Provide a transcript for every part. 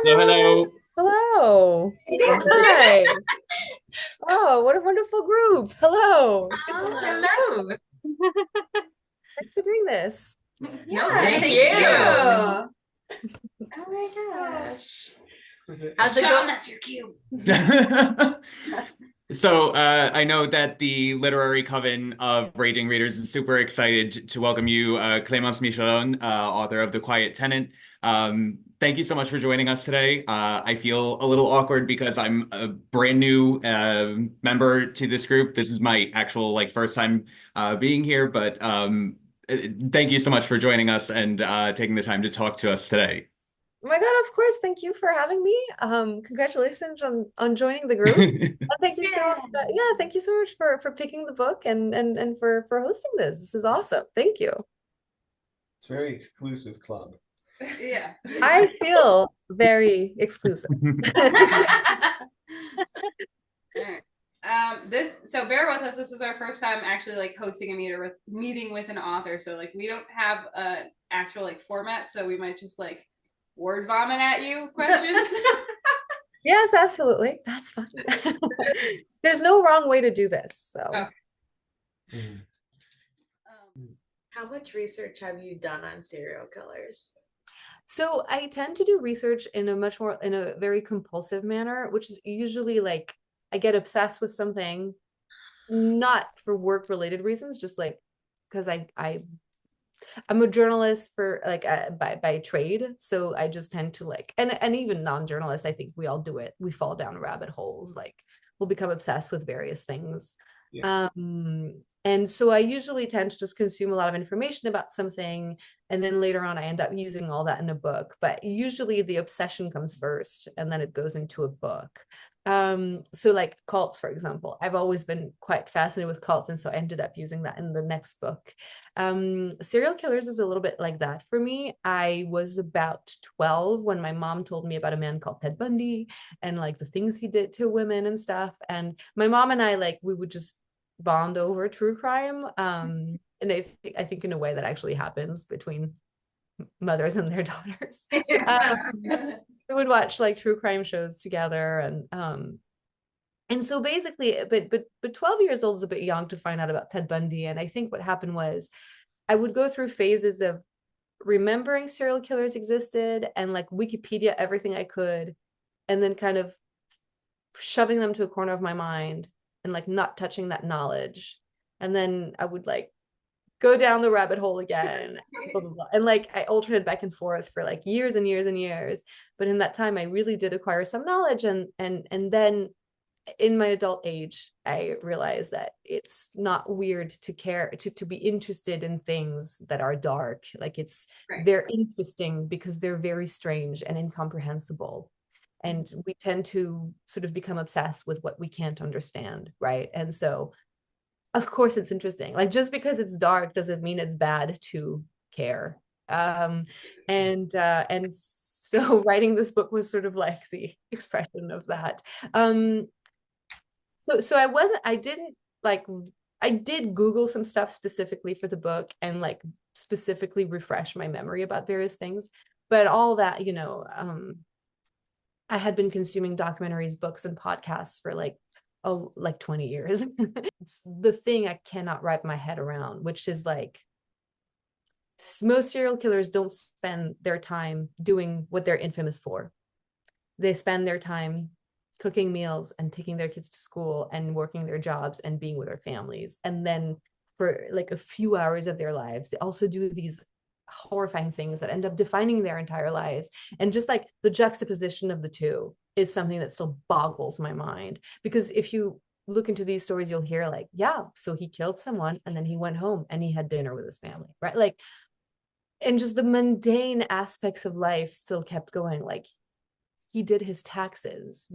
Hello. everyone. Hello. Hi. Oh, what a wonderful group. Hello. It's good to Oh, have hello. you. Thanks for doing this. No, Yeah, thank thank you. you. Oh my gosh. How's it going? That's your cue. So, I know that the literary coven of Raging Readers is super excited to welcome you, Clemence Michallon, author of The Quiet Tenant. Thank you so much for joining us today. I feel a little awkward because I'm a brand new member to this group. This is my actual first time being here, but thank you so much for joining us and taking the time to talk to us today. Oh my God, of course. Thank you for having me. Congratulations on joining the group. And thank you so Yeah. yeah, thank you so much for picking the book and for hosting this. This is awesome. Thank you. It's a very exclusive club. Yeah. I feel very exclusive. Alright. This so bear with us. This is our first time actually hosting a meeting with an author. So we don't have an actual format. So we might just word vomit at you questions. Yes, absolutely. That's fine. There's no wrong way to do this. Oh. So, Mm. How much research have you done on serial killers? so I tend to do research in a very compulsive manner, which is usually like I get obsessed with something, not for work related reasons, just like because I'm a journalist for by trade, so I just tend to and even non-journalists, I think we all do it. We fall down rabbit holes, like we'll become obsessed with various things. Yeah. And so I usually tend to just consume a lot of information about something, and then later on I end up using all that in a book. But usually the obsession comes first, and then it goes into a book. So like cults, for example, I've always been quite fascinated with cults, and so I ended up using that in the next book. Serial killers is a little bit like that for me. I was about 12 when my mom told me about a man called Ted Bundy and like the things he did to women and stuff. And my mom and I we would just bond over true crime. And I think in a way that actually happens between mothers and their daughters. We would watch like true crime shows together and so basically, but 12 years old is a bit young to find out about Ted Bundy. And I think what happened was I would go through phases of remembering serial killers existed and like Wikipedia everything I could, and then kind of shoving them to a corner of my mind and like not touching that knowledge. And then I would like go down the rabbit hole again, blah, blah, blah. And like I alternated back and forth for like years and years and years. But in that time, I really did acquire some knowledge, and then in my adult age, I realized that it's not weird to care to be interested in things that are dark. Like Right. they're interesting because they're very strange and incomprehensible. And we tend to sort of become obsessed with what we can't understand, right? And so of course it's interesting. Like just because it's dark doesn't mean it's bad to care. Um and so writing this book was sort of like the expression of that. So I didn't like I did Google some stuff specifically for the book and like specifically refresh my memory about various things. But all that, I had been consuming documentaries, books, and podcasts for like 20 years. It's the thing I cannot wrap my head around, which is like most serial killers don't spend their time doing what they're infamous for. They spend their time cooking meals and taking their kids to school and working their jobs and being with their families. And then for like a few hours of their lives, they also do these horrifying things that end up defining their entire lives. And just like the juxtaposition of the two is something that still boggles my mind. Because if you look into these stories, you'll hear like, yeah, so he killed someone and then he went home and he had dinner with his family, right? Like, and just the mundane aspects of life still kept going. Like he did his taxes,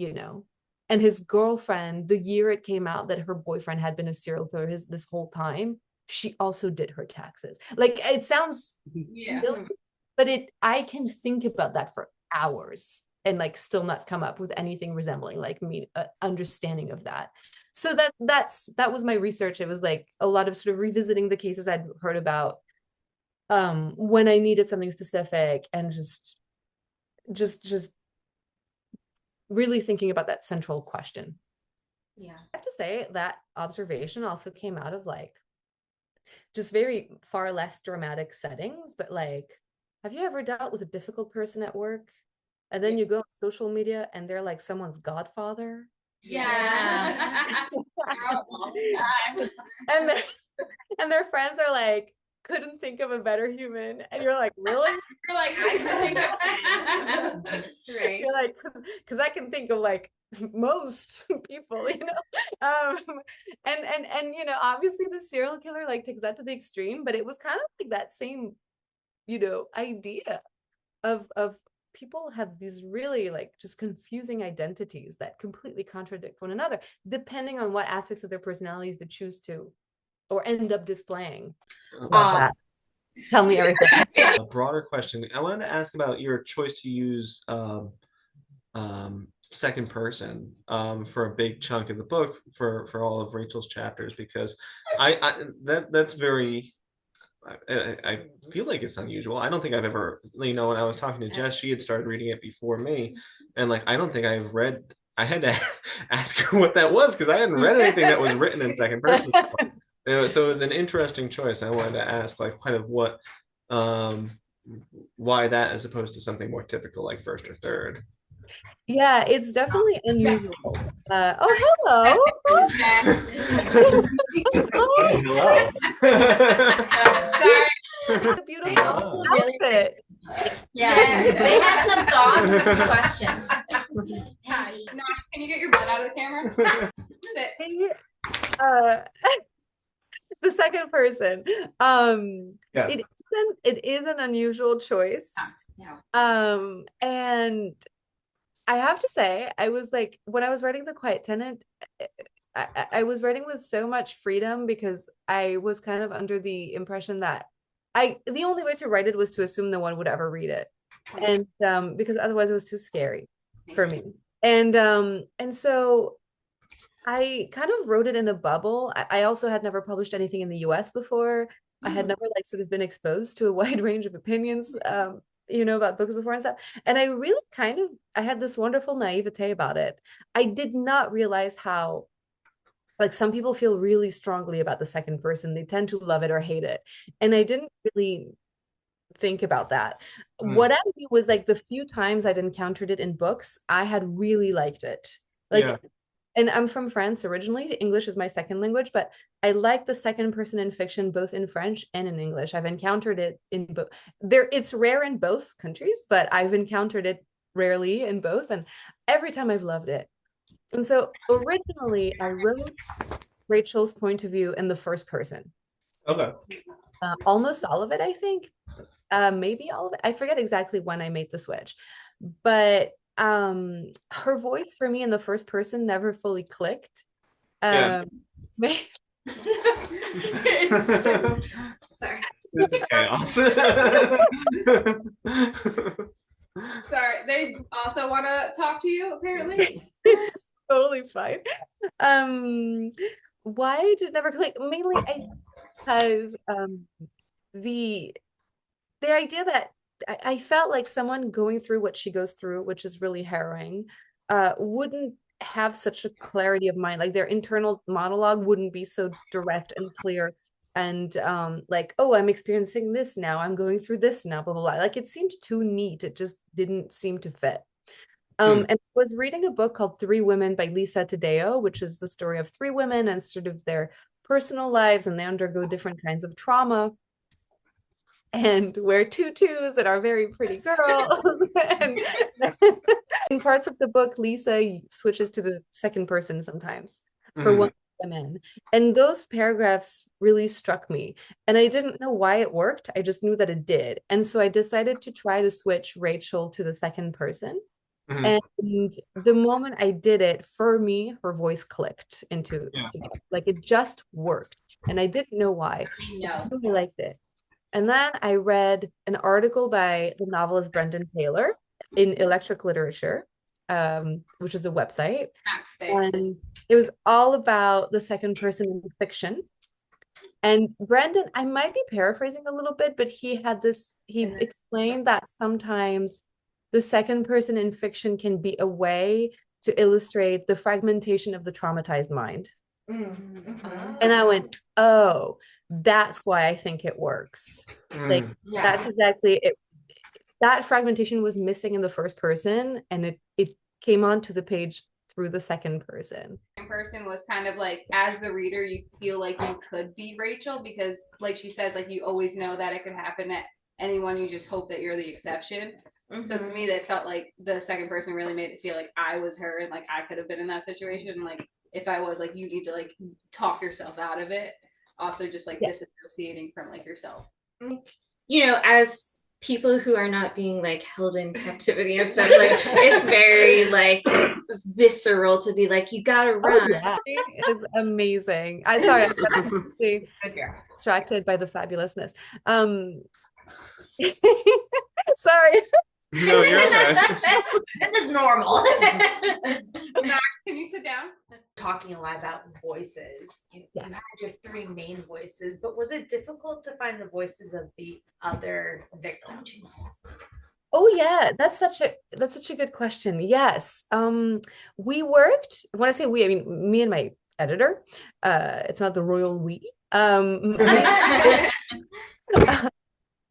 and his girlfriend, the year it came out that her boyfriend had been a serial killer this whole time, she also did her taxes. Like it sounds Yeah. silly, but I can think about that for hours and like still not come up with anything resembling like me understanding of that. So that was my research. It was like a lot of sort of revisiting the cases I'd heard about when I needed something specific, and just really thinking about that central question. Yeah. I have to say that observation also came out of like just very far less dramatic settings, but like, have you ever dealt with a difficult person at work? And then you go on social media and they're like someone's godfather. Yeah. All the time. And their and their friends are like, couldn't think of a better human. And you're like, really? You're like, I can think of 10. Right. You're like, because I can think of like most people, you know. And you know, obviously the serial killer like takes that to the extreme, but it was kind of like that same, you know, idea of people have these really like just confusing identities that completely contradict one another, depending on what aspects of their personalities they choose to or end up displaying. Love that. Tell me everything. A broader question. I wanted to ask about your choice to use second person for a big chunk of the book for all of Rachel's chapters, because that's very. I feel like it's unusual. I don't think I've ever, you know, when I was talking to Jess, she had started reading it before me, and like I don't think I've read. I had to ask her what that was because I hadn't read anything that was written in second person. So it was an interesting choice. I wanted to ask, like, kind of what, why that as opposed to something more typical like first or third. Yeah, it's definitely unusual. Oh, hello. Hello. Sorry. What a beautiful Really outfit. Yeah. They have some thoughts and some questions. Knox, can you get your butt out of the camera? Sit. Uh, the second person. Yes. It is an unusual choice. Yeah. And I have to say, I was like, when I was writing The Quiet Tenant, I was writing with so much freedom because I was kind of under the impression that the only way to write it was to assume no one would ever read it. And because otherwise it was too scary for me. And so I kind of wrote it in a bubble. I also had never published anything in the US before. I had never like sort of been exposed to a wide range of opinions, you know, about books before and stuff. And I really I had this wonderful naivete about it. I did not realize how, like, some people feel really strongly about the second person. They tend to love it or hate it. And I didn't really think about that. What I knew was like the few times I'd encountered it in books, I had really liked it. Like, Yeah. and I'm from France originally. English is my second language, but I like the second person in fiction, both in French and in English. I've encountered it in both. It's rare in both countries, but I've encountered it rarely in both. And every time I've loved it. And so originally I wrote Rachel's point of view in the first person. Okay. Almost all of it, I think. Maybe all of it. I forget exactly when I made the switch. But her voice for me in the first person never fully clicked. Yeah. Sorry. This is chaos. Sorry. They also want to talk to you, apparently. It's totally fine. Why did it never click? Mainly because the idea that I felt like someone going through what she goes through, which is really harrowing, wouldn't have such a clarity of mind. Like their internal monologue wouldn't be so direct and clear and like, oh, I'm experiencing this now, I'm going through this now, blah blah blah. Like it seemed too neat. It just didn't seem to fit. And I was reading a book called Three Women by Lisa Taddeo, which is the story of three women and sort of their personal lives, and they undergo different kinds of trauma and wear tutus and are very pretty girls. And in parts of the book, Lisa switches to the second person sometimes for one of the women. And those paragraphs really struck me. And I didn't know why it worked. I just knew that it did. And so I decided to try to switch Rachel to the second person. And the moment I did it, for me, her voice clicked into like it just worked. And I didn't know why. I really liked it. And then I read an article by the novelist Brendan Taylor in Electric Literature, which is a website. And it was all about the second person in fiction. And Brendan, I might be paraphrasing a little bit, but he explained that sometimes the second person in fiction can be a way to illustrate the fragmentation of the traumatized mind. And I went, oh, that's why I think it works. Like, that's exactly it. That fragmentation was missing in the first person, and it came onto the page through the second person. Person was kind of like, as the reader, you feel like you could be Rachel because, like she says, like you always know that it could happen at anyone. You just hope that you're the exception. So to me, that felt like the second person really made it feel like I was her and like I could have been in that situation. Like if I was, like, you need to like talk yourself out of it. Also, just like disassociating from like yourself. You know, as people who are not being like held in captivity and stuff, like it's very like visceral to be like, you gotta run. It is amazing. I got distracted by the fabulousness. Sorry. No, you're okay. This is normal. Max, can you sit down? Talking a lot about voices. You had your three main voices, but was it difficult to find the voices of the other victims? Oh yeah, that's such a good question. Yes. We worked, when I say we, I mean me and my editor. It's not the royal we.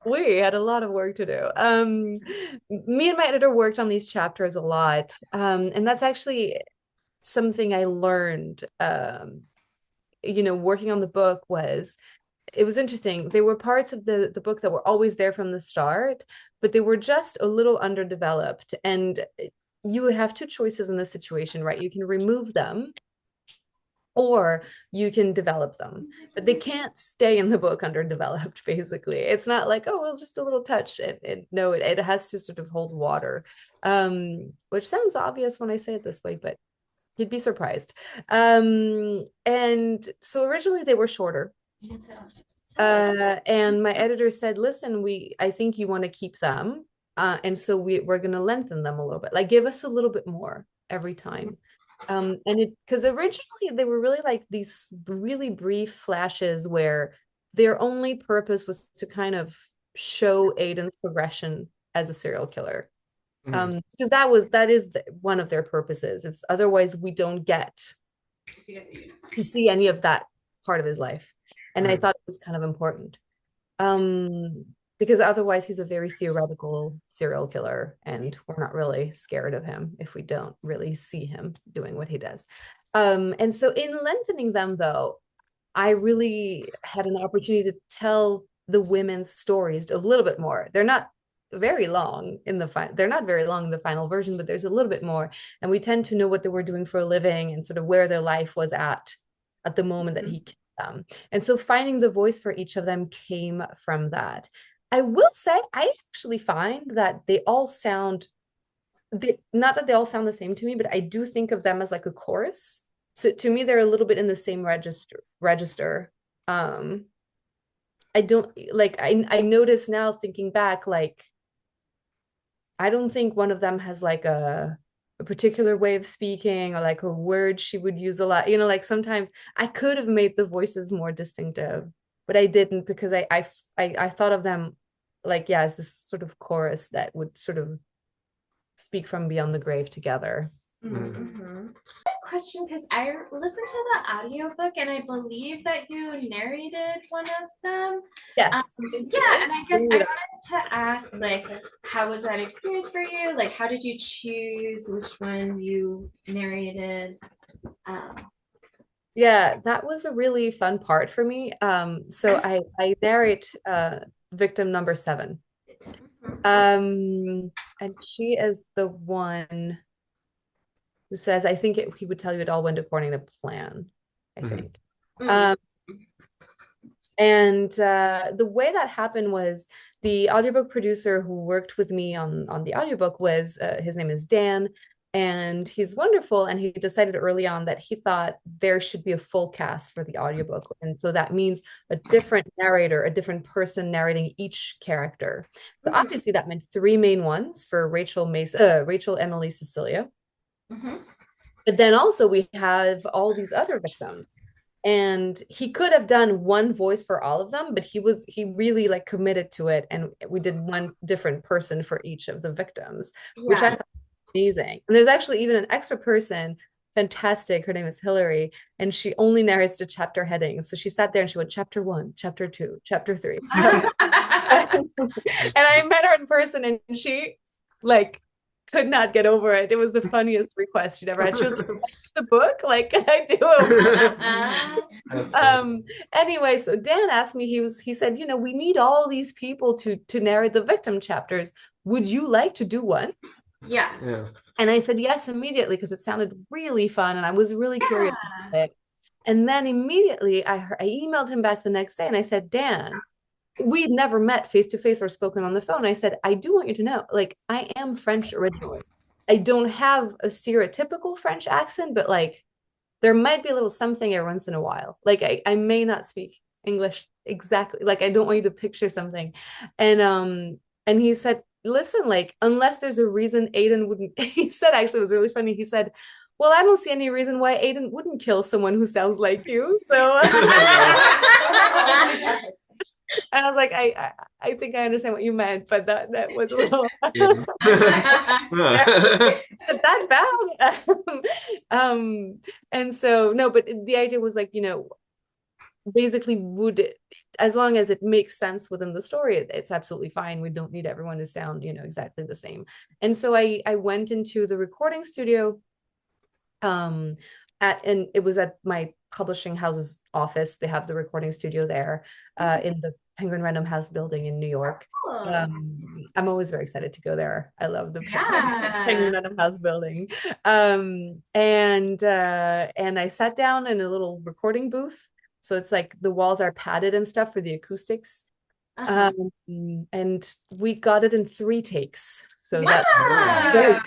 We had a lot of work to do. Me and my editor worked on these chapters a lot. And that's actually something I learned, working on the book it was interesting. There were parts of the book that were always there from the start, but they were just a little underdeveloped. And you have two choices in this situation, right? You can remove them or you can develop them, but they can't stay in the book underdeveloped, basically. It's not like, oh, well, just a little touch. No, it has to sort of hold water, which sounds obvious when I say it this way, but you'd be surprised. And so originally they were shorter. And my editor said, listen, I think you want to keep them. And so we're going to lengthen them a little bit, like give us a little bit more every time. And because originally they were really like these really brief flashes where their only purpose was to kind of show Aiden's progression as a serial killer. Because that is one of their purposes. It's otherwise we don't get to see any of that part of his life. And I thought it was kind of important. Because otherwise he's a very theoretical serial killer and we're not really scared of him if we don't really see him doing what he does. And so in lengthening them, though, I really had an opportunity to tell the women's stories a little bit more. They're not very long in the final version, but there's a little bit more. And we tend to know what they were doing for a living and sort of where their life was at the moment that he killed them. And so finding the voice for each of them came from that. I will say, I actually find that they all sound, not that they all sound the same to me, but I do think of them as like a chorus. So to me, they're a little bit in the same register. I don't like, I notice now thinking back, like, I don't think one of them has like a particular way of speaking or like a word she would use a lot. Like sometimes I could have made the voices more distinctive, but I didn't because I thought of them like, as this sort of chorus that would sort of speak from beyond the grave together. Question, because I listened to the audiobook and I believe that you narrated one of them. Yes. And I guess I wanted to ask, like, how was that experience for you? Like, how did you choose which one you narrated? Yeah, that was a really fun part for me. So I narrate victim number 7. And she is the one who says, I think he would tell you it all went according to plan, I think. And the way that happened was the audiobook producer who worked with me on the audiobook was, his name is Dan, and he's wonderful. And he decided early on that he thought there should be a full cast for the audiobook. And so that means a different narrator, a different person narrating each character. So obviously that meant 3 main ones for Rachel, Emily, Cecilia. But then also we have all these other victims. And he could have done one voice for all of them, but he really like committed to it, and we did one different person for each of the victims, which I Yeah. thought was amazing. And there's actually even an extra person, fantastic. Her name is Hillary, and she only narrates the chapter headings. So she sat there and she went chapter 1, chapter 2, chapter 3. And I met her in person, and she like could not get over it. It was the funniest request she'd ever had. She was like, "Can I do the book? Like, can I do them?" That's cool. Anyway, so Dan asked me, he said, we need all these people to narrate the victim chapters. Would you like to do one? Yeah. Yeah. And I said yes immediately, because it sounded really fun and I was really curious about it. And then immediately I emailed him back the next day and I said, Dan, we'd never met face to face or spoken on the phone. I said, I do want you to know, like, I am French originally. I don't have a stereotypical French accent, but like there might be a little something every once in a while. Like I may not speak English exactly. Like I don't want you to picture something. And he said, listen, like unless there's a reason Aiden wouldn't, he said, actually it was really funny. He said, well, I don't see any reason why Aiden wouldn't kill someone who sounds like you. So and I was like, I think I understand what you meant, but that was a little that bad. And so no, but the idea was like, basically as long as it makes sense within the story, it's absolutely fine. We don't need everyone to sound, exactly the same. And so I went into the recording studio, and it was at my publishing house's office. They have the recording studio there, in the Penguin Random House building in New York. I'm always very excited to go there. I love the Penguin Random House building. And I sat down in a little recording booth. So it's like the walls are padded and stuff for the acoustics. And we got it in 3 takes. So that's nice.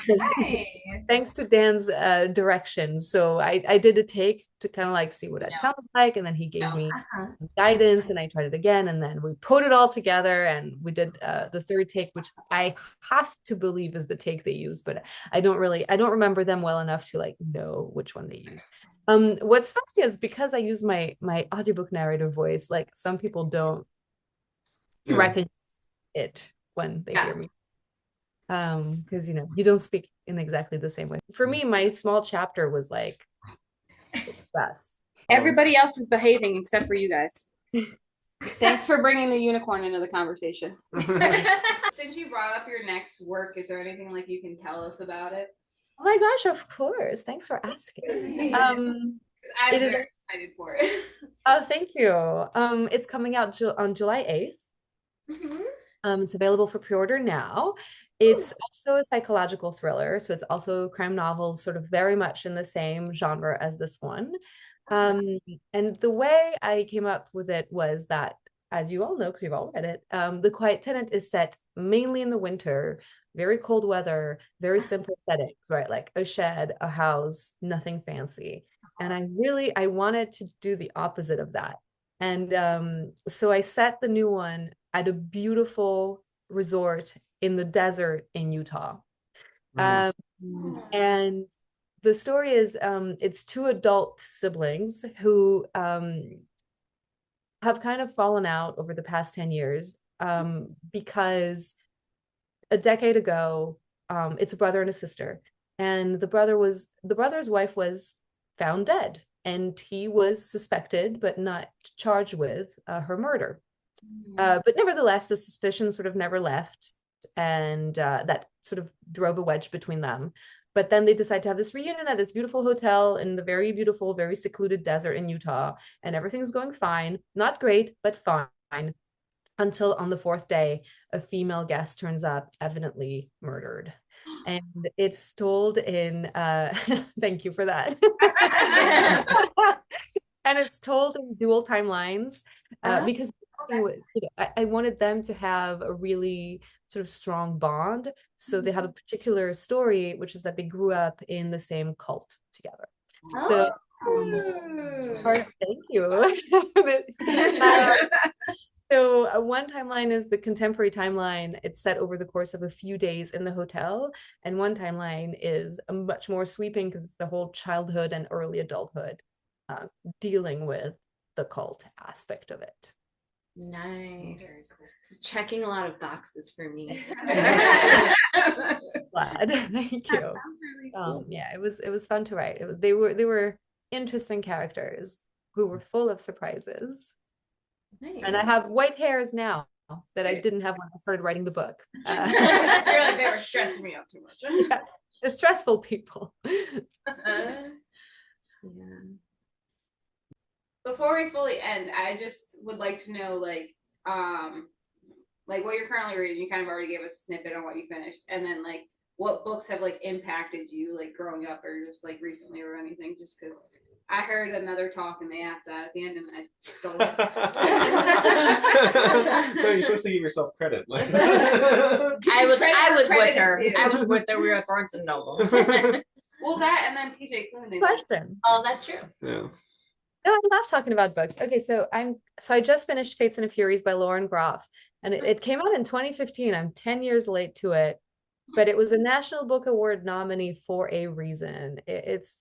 thanks to Dan's directions. So I did a take to kind of like see what it sounded like, and then he gave me some guidance, and I tried it again, and then we put it all together, and we did the 3rd take, which I have to believe is the take they used, but I don't remember them well enough to like know which one they used. What's funny is because I use my audiobook narrator voice, like some people don't recognize it when they hear me. Because you don't speak in exactly the same way. For me, my small chapter was like the best. Everybody else is behaving except for you guys. Thanks for bringing the unicorn into the conversation. Since you brought up your next work, is there anything like you can tell us about it? Oh my gosh, of course. Thanks for asking. I'm very excited for it. Oh, thank you. It's coming out on July 8th. It's available for pre-order now. It's also a psychological thriller, so it's also a crime novel, sort of very much in the same genre as this one. And the way I came up with it was that, as you all know, because you've all read it, The Quiet Tenant is set mainly in the winter, very cold weather, very simple settings, right? Like a shed, a house, nothing fancy. And I wanted to do the opposite of that. And so I set the new one at a beautiful resort in the desert in Utah. And the story is it's 2 adult siblings who have kind of fallen out over the past 10 years because a decade ago, it's a brother and a sister, and the brother's wife was found dead, and he was suspected but not charged with her murder. But nevertheless, the suspicion sort of never left, and that sort of drove a wedge between them. But then they decide to have this reunion at this beautiful hotel in the very beautiful, very secluded desert in Utah, and everything's going fine. Not great, but fine. Until on the 4th day, a female guest turns up, evidently murdered. And it's told in, thank you for that. And it's told in dual timelines because I wanted them to have a really sort of strong bond. So they have a particular story, which is that they grew up in the same cult together. So thank you. So one timeline is the contemporary timeline. It's set over the course of a few days in the hotel. And one timeline is much more sweeping because it's the whole childhood and early adulthood. dealing with the cult aspect of it. Nice. It's checking a lot of boxes for me. Glad. Thank you. Sounds really cool. Yeah, it was fun to write. They were interesting characters who were full of surprises. Nice. And I have white hairs now that I didn't have when I started writing the book. You're like, they were stressing me out too much. Yeah, they're stressful people. Yeah. Before we fully end, I just would like to know, like what you're currently reading. You kind of already gave us a snippet on what you finished, and then like what books have like impacted you, like growing up or just like recently or anything. Just because I heard another talk and they asked that at the end, and I stole it. No, you're supposed to give yourself credit. I was Credit with her. is due. I was with her. We were at Barnes and Noble. Well, that and then TJ Clemence. Question. Oh, that's true. Yeah. No, I love talking about books. Okay, so I just finished Fates and Furies by Lauren Groff, and it came out in 2015. I'm 10 years late to it, but it was a National Book Award nominee for a reason. It's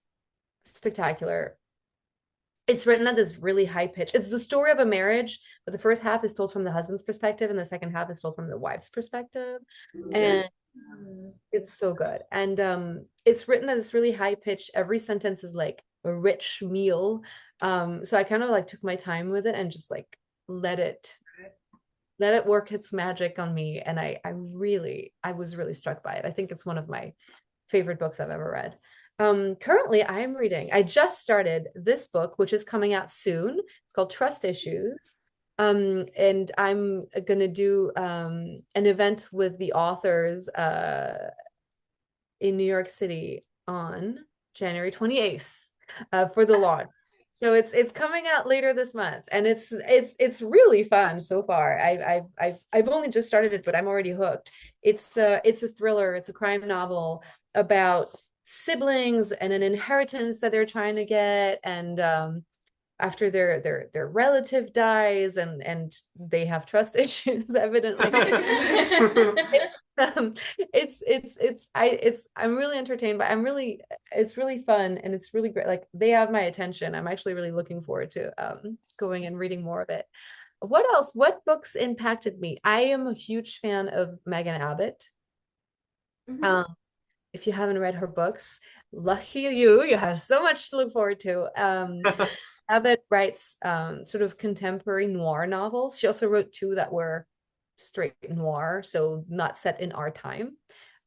spectacular. It's written at this really high pitch. It's the story of a marriage, but the first half is told from the husband's perspective, and the second half is told from the wife's perspective. And it's so good. And it's written at this really high pitch. Every sentence is like a rich meal. So I kind of like took my time with it and just like let it work its magic on me. And I was really struck by it. I think it's one of my favorite books I've ever read. Currently I just started this book, which is coming out soon. It's called Trust Issues. And I'm gonna do an event with the authors in New York City on January 28th for the launch. So it's coming out later this month, and it's really fun so far. I've only just started it, but I'm already hooked. It's a thriller. It's a crime novel about siblings and an inheritance that they're trying to get, and after their relative dies and they have trust issues, evidently. I'm really entertained, but it's really fun, and it's really great. Like, they have my attention. I'm actually really looking forward to going and reading more of it. What else? What books impacted me? I am a huge fan of Megan Abbott. If you haven't read her books, lucky you have so much to look forward to. Abbott writes sort of contemporary noir novels. She also wrote 2 that were straight noir, so not set in our time,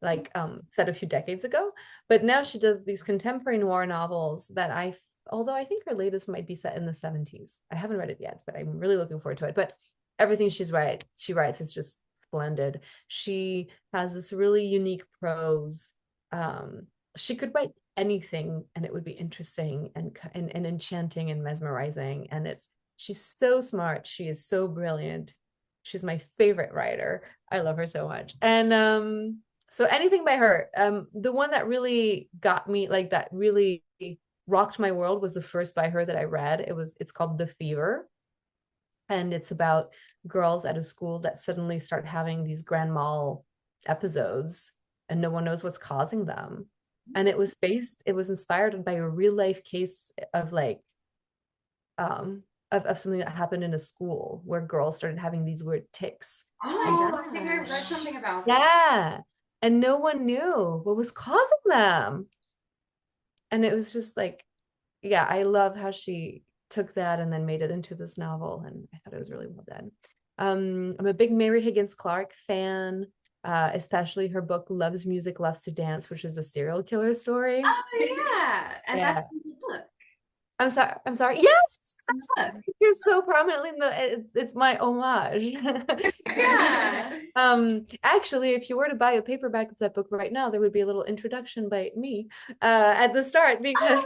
like set a few decades ago. But now she does these contemporary noir novels that although I think her latest might be set in the 70s. I haven't read it yet, but I'm really looking forward to it. But everything she writes is just splendid. She has this really unique prose. She could write anything and it would be interesting and enchanting and mesmerizing. And she's so smart. She is so brilliant. She's my favorite writer. I love her so much. And so anything by her. The one that really got me, like that really rocked my world, was the first by her that I read. It's called The Fever. And it's about girls at a school that suddenly start having these grand mal episodes and no one knows what's causing them. And it was inspired by a real life case of like of something that happened in a school where girls started having these weird tics. Oh, I think I read something about that. Yeah. And no one knew what was causing them. And it was just like, yeah, I love how she took that and then made it into this novel. And I thought it was really well done. I'm a big Mary Higgins Clark fan. Especially her book Loves Music, Loves to Dance, which is a serial killer story. Oh yeah, and Yeah. that's in the book. I'm sorry. Yes, you're so prominently it's my homage. Yeah. Actually, if you were to buy a paperback of that book right now, there would be a little introduction by me at the start, because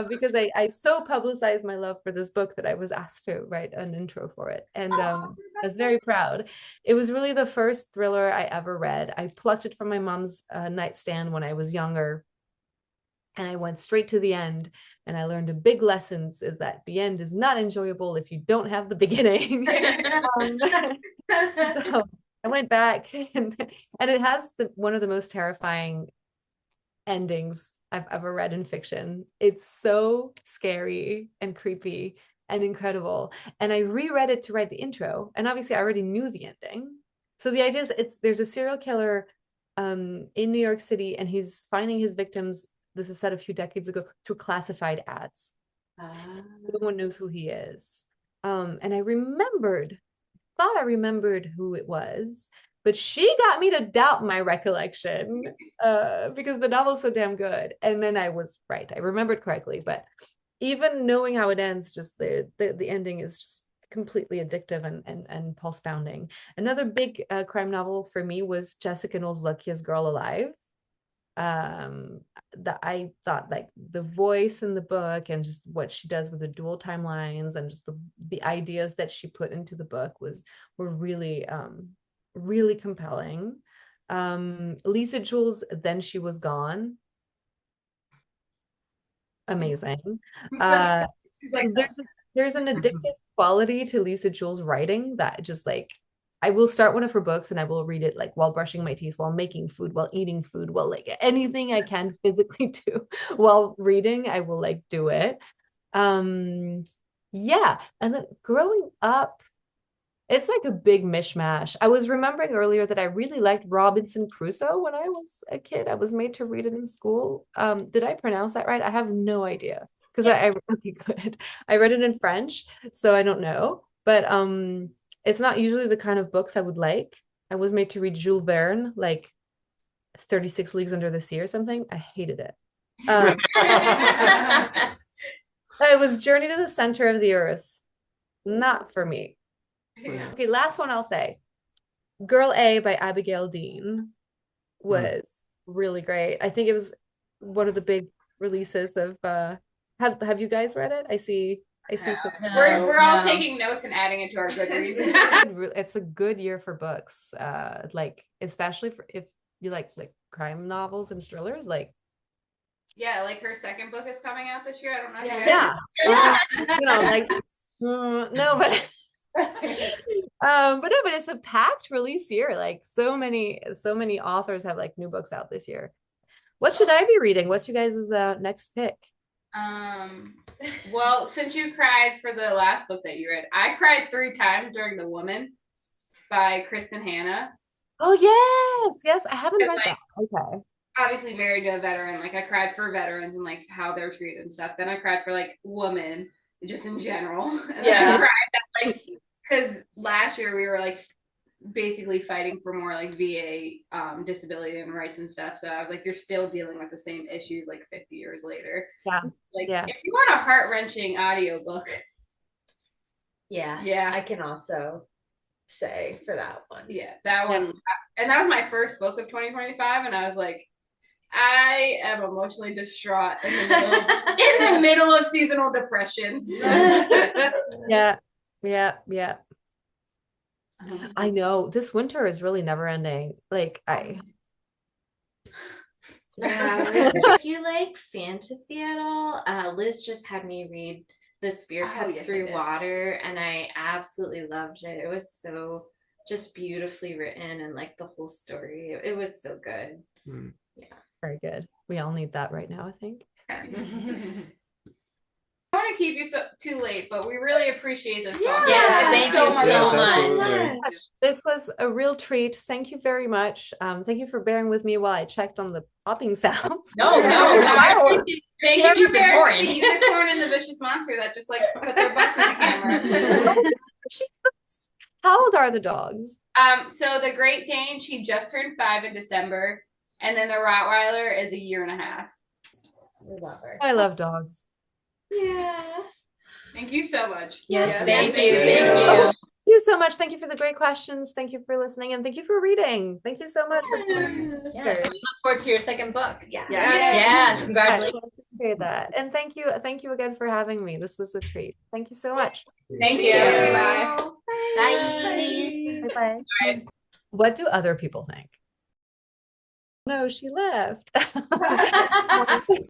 because I so publicized my love for this book that I was asked to write an intro for it, and I was very proud. It was really the first thriller I ever read. I plucked it from my mom's nightstand when I was younger, and I went straight to the end. And I learned a big lesson, is that the end is not enjoyable if you don't have the beginning. So I went back, and it has one of the most terrifying endings I've ever read in fiction. It's so scary and creepy and incredible. And I reread it to write the intro, and obviously I already knew the ending. So the idea is there's a serial killer in New York City, and he's finding his victims, this is set a few decades ago, through classified ads. No one knows who he is. And I thought I remembered who it was, but she got me to doubt my recollection because the novel's so damn good. And then I was right. I remembered correctly, but even knowing how it ends, just the ending is just completely addictive and pulse pounding. Another big crime novel for me was Jessica Knowles' Luckiest Girl Alive. That I thought, like, the voice in the book and just what she does with the dual timelines and just the ideas that she put into the book were really really compelling. Lisa Jules' Then She Was Gone, amazing. She's like, There's an addictive quality to Lisa Jules' writing that just, like, I will start one of her books and I will read it like while brushing my teeth, while making food, while eating food, while like anything I can physically do while reading, I will like do it. Yeah. And then growing up, it's like a big mishmash. I was remembering earlier that I really liked Robinson Crusoe when I was a kid. I was made to read it in school. Did I pronounce that right? I have no idea because I okay, good. I read it in French, so I don't know. But it's not usually the kind of books I would like. I was made to read Jules Verne, like 36 Leagues Under the Sea or something. I hated it. It was Journey to the Center of the Earth. Not for me. yeah. Okay, last one I'll say. Girl A by Abigail Dean was really great. I think it was one of the big releases of have you guys read it? I see some. We're all taking notes and adding it to our Goodreads. It's a good year for books. Like especially for if you like crime novels and thrillers, like Yeah, like her second book is coming out this year. I don't know if you guys you know, like no, but but it's a packed release year. Like so many authors have like new books out this year. What should I be reading? What's you guys' next pick? Well, since you cried for the last book that you read, I cried 3 times during The Woman by Kristen Hanna. Oh yes, I haven't read that. Okay. Obviously married to a veteran. Like I cried for veterans and like how they're treated and stuff. Then I cried for like women just in general. And then I cried that, like, because last year we were like basically fighting for more like VA disability and rights and stuff. So I was like, you're still dealing with the same issues like 50 years later. Yeah. Like if you want a heart-wrenching audiobook. Yeah. I can also say for that one. Yeah, that one. And that was my first book of 2025. And I was like, I am emotionally distraught in the middle of seasonal depression. Yeah. I know this winter is really never ending. Like if you like fantasy at all, Liz just had me read The Spear Cuts Through Water, and I absolutely loved it. It was so just beautifully written, and like the whole story, it was so good. Yeah, very good. We all need that right now, I think. I don't want to keep you too late, but we really appreciate this. Thank you so much. This was a real treat. Thank you very much. Thank you for bearing with me while I checked on the popping sounds. No. Thank you for bearing the unicorn and the vicious monster that just like put their butts in the camera. How old are the dogs? So the Great Dane, she just turned 5 in December, and then the Rottweiler is 1.5 years. We love her. I love dogs. Yeah. Thank you so much. Yes, thank you. Thank you so much. Thank you for the great questions. Thank you for listening, and thank you for reading. Thank you so much. Yes, we look forward to your second book. Congratulations. I appreciate that. And thank you again for having me. This was a treat. Thank you so much. Thank you. Bye. Bye. Bye. What do other people think? No, she left.